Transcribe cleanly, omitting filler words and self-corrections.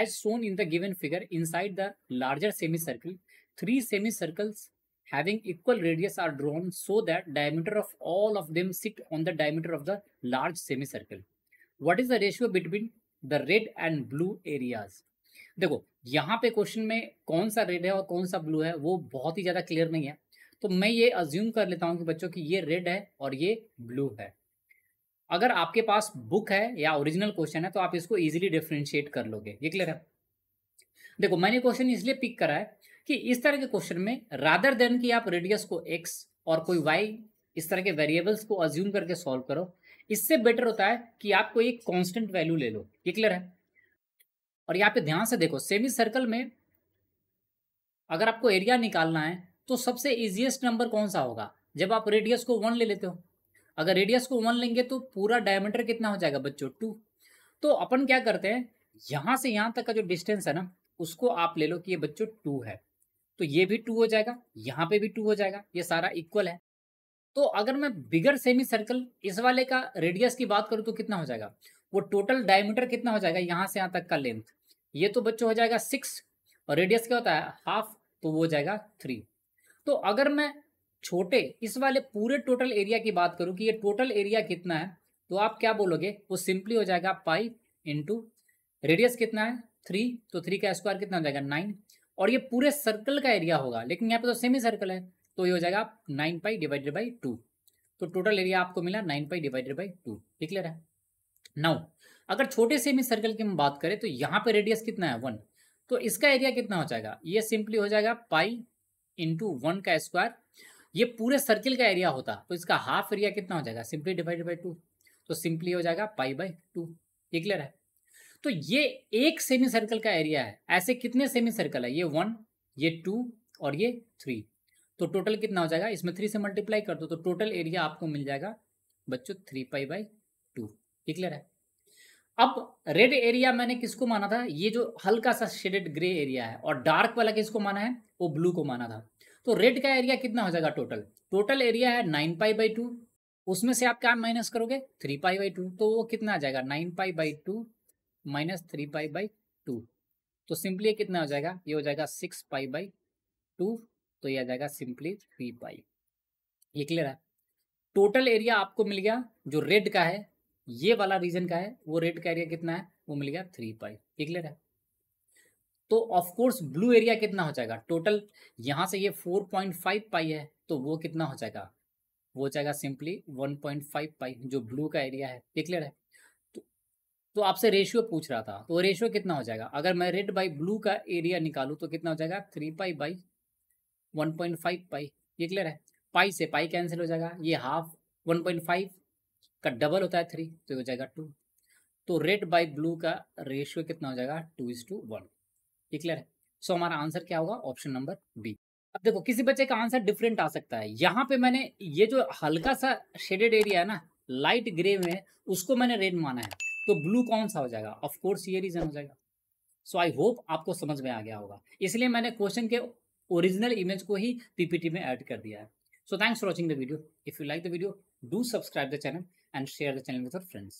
as shown in the given figure, inside the larger semicircle, 3 semicircles having equal radius are drawn so that diameter of all of them sit on the diameter of the large semicircle. What is the ratio between the red and blue areas? देखो यहाँ पे question में कौन सा red है और कौन सा ब्लू है वो बहुत ही ज्यादा क्लियर नहीं है, तो मैं ये अज्यूम कर लेता हूँ कि बच्चों की ये रेड है और ये ब्लू है। अगर आपके पास बुक है या ओरिजिनल क्वेश्चन है तो आप इसको इजीली डिफरेंशिएट कर लोगे। ये क्लियर है? देखो मैंने क्वेश्चन इसलिए पिक करा है कि इस तरह के क्वेश्चन में रादर देन कि आप रेडियस को एक्स और कोई वाई इस तरह के वेरिएबल्स को अज्यूम करके सॉल्व करो, इससे बेटर होता है कि आप कोई एक कांस्टेंट वैल्यू ले लो। ये क्लियर है? और यहाँ पे ध्यान से देखो, सेमी सर्कल में अगर आपको एरिया निकालना है तो सबसे इजीएस्ट नंबर कौन सा होगा? जब आप रेडियस को 1 ले लेते हो। अगर रेडियस को 1 लेंगे तो पूरा डायमीटर कितना हो जाएगा बच्चों? 2। तो अपन क्या करते हैं, यहां से यहां तक का जो डिस्टेंस है ना उसको आप ले लो कि ये बच्चों 2 है, तो ये भी 2 हो जाएगा, यहाँ पे भी 2 हो जाएगा, ये सारा इक्वल है। तो अगर मैं बिगर सेमी सर्कल इस वाले का रेडियस की बात करूं तो कितना हो जाएगा? वो टोटल डायमीटर कितना हो जाएगा यहां से यहां तक का लेंथ? ये तो बच्चों हो जाएगा 6 और रेडियस क्या होता है? हाफ, तो वो हो जाएगा 3। तो अगर मैं छोटे इस वाले पूरे टोटल एरिया की बात करूं कि ये टोटल एरिया कितना है, तो आप क्या बोलोगे? वो सिंपली हो जाएगा पाई इंटू रेडियस कितना है? 3, तो 3 का स्क्वायर कितना हो जाएगा? 9। और ये पूरे सर्कल का एरिया होगा, लेकिन यहाँ पे तो सेमी सर्कल है, तो ये हो जाएगा 9 पाई डिवाइडेड बाई 2। तो टोटल एरिया आपको मिला 9 पाई डिवाइडेड बाई 2। क्लियर है? नाउ अगर छोटे सेमी सर्कल की हम बात करें तो यहाँ पे रेडियस कितना है? 1, तो इसका एरिया कितना हो जाएगा? ये सिंपली हो जाएगा पाई इंटू 1 का स्क्वायर। ये पूरे सर्किल का एरिया होता तो इसका हाफ एरिया कितना हो जाएगा? सिंपली डिवाइडेड बाई 2, तो सिंपली हो जाएगा पाई बाई 2। क्लियर है? तो ये एक सेमी सर्कल का एरिया है। ऐसे कितने सेमी सर्कल है? ये 1, ये 2 और ये 3। तो टोटल कितना हो जाएगा? इसमें 3 से मल्टीप्लाई कर दो तो टोटल एरिया आपको मिल जाएगा बच्चों 3 पाई बाई 2। क्लियर है? अब रेड एरिया मैंने किसको माना था? ये जो हल्का सा शेडेड ग्रे एरिया है, और डार्क वाला किसको माना है? वो ब्लू को माना था। तो रेड का एरिया कितना हो जाएगा? टोटल एरिया है 9 पाई बाई 2, उसमें से आप क्या माइनस करोगे? 3 पाई बाई 2, तो वो कितना आ जाएगा? 9 pi by 2 minus 3 pi by 2। तो सिंपली कितना हो जाएगा? ये हो जाएगा 6 पाई बाई 2, तो ये आ जाएगा सिंपली 3 पाई। ये क्लियर है? टोटल एरिया आपको मिल गया जो रेड का है, ये वाला रीजन का है, वो रेड का एरिया कितना है? वो मिल गया 3 पाई। क्लियर है? तो ऑफ कोर्स ब्लू एरिया कितना हो जाएगा? टोटल यहां से ये 4.5 पाई है, तो वो कितना हो जाएगा? वो हो जाएगा सिंपली 1.5 पाई, जो ब्लू का एरिया है। क्लियर है? तो आपसे रेशियो पूछ रहा था, तो रेशियो कितना हो जाएगा? अगर मैं रेड बाई ब्लू का एरिया निकालूं तो कितना हो जाएगा? 3 पाई बाई 1.5 पाई। ये क्लियर है? पाई से पाई कैंसिल हो जाएगा, ये हाफ 1.5 का डबल होता है 3, तो हो जाएगा 2। तो रेड बाई ब्लू का रेशियो कितना हो जाएगा? 2:1। ये क्लियर है? सो हमारा आंसर क्या होगा? Option number B. अब देखो किसी बच्चे का आंसर डिफरेंट आ सकता है। यहाँ पे मैंने ये जो हल्का सा शेडेड एरिया है ना लाइट ग्रे में, उसको मैंने रेड माना है, तो ब्लू कौन सा हो जाएगा? ऑफ कोर्स ये रीजन हो जाएगा। सो आई होप आपको समझ में आ गया होगा, इसलिए मैंने क्वेश्चन के ओरिजिनल इमेज को ही पीपीटी में ऐड कर दिया है। So thanks for watching the video. If you like the video, do subscribe the channel and share the channel with your friends.